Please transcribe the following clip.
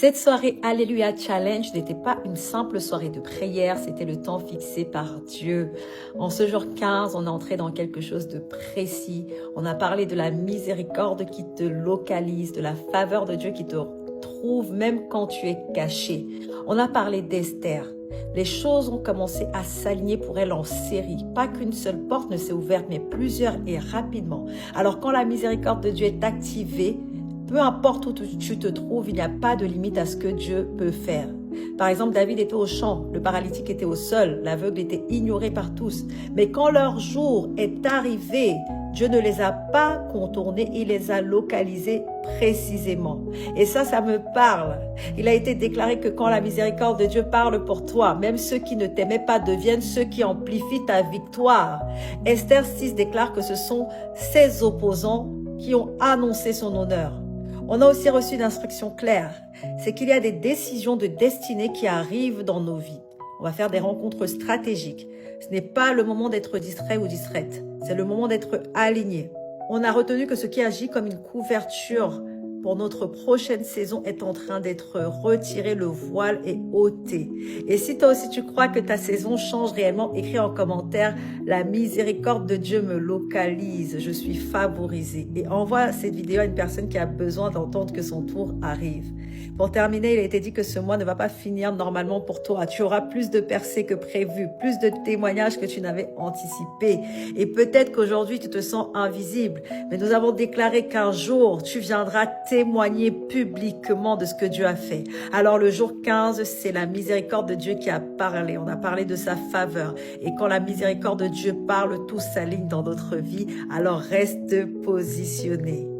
Cette soirée Alléluia Challenge n'était pas une simple soirée de prière, c'était le temps fixé par Dieu. En ce jour 15, on est entré dans quelque chose de précis. On a parlé de la miséricorde qui te localise, de la faveur de Dieu qui te trouve même quand tu es caché. On a parlé d'Esther. Les choses ont commencé à s'aligner pour elle en série. Pas qu'une seule porte ne s'est ouverte, mais plusieurs et rapidement. Alors quand la miséricorde de Dieu est activée, peu importe où tu te trouves, il n'y a pas de limite à ce que Dieu peut faire. Par exemple, David était au champ, le paralytique était au sol, l'aveugle était ignoré par tous. Mais quand leur jour est arrivé, Dieu ne les a pas contournés, il les a localisés précisément. Et ça me parle. Il a été déclaré que quand la miséricorde de Dieu parle pour toi, même ceux qui ne t'aimaient pas deviennent ceux qui amplifient ta victoire. Esther 6 déclare que ce sont ses opposants qui ont annoncé son honneur. On a aussi reçu une instruction claire, c'est qu'il y a des décisions de destinée qui arrivent dans nos vies. On va faire des rencontres stratégiques. Ce n'est pas le moment d'être distrait ou distraite, c'est le moment d'être aligné. On a retenu que ce qui agit comme une couverture pour notre prochaine saison est en train d'être retiré, le voile est ôté. Et si toi aussi tu crois que ta saison change réellement, écris en commentaire « La miséricorde de Dieu me localise, je suis favorisé » et envoie cette vidéo à une personne qui a besoin d'entendre que son tour arrive. Pour terminer, il a été dit que ce mois ne va pas finir normalement pour toi. Tu auras plus de percées que prévu, plus de témoignages que tu n'avais anticipé. Et peut-être qu'aujourd'hui tu te sens invisible, mais nous avons déclaré qu'un jour tu viendras témoigner publiquement de ce que Dieu a fait. Alors le jour 15, c'est la miséricorde de Dieu qui a parlé. On a parlé de sa faveur. Et quand la miséricorde de Dieu parle, tout s'aligne dans notre vie. Alors reste positionné.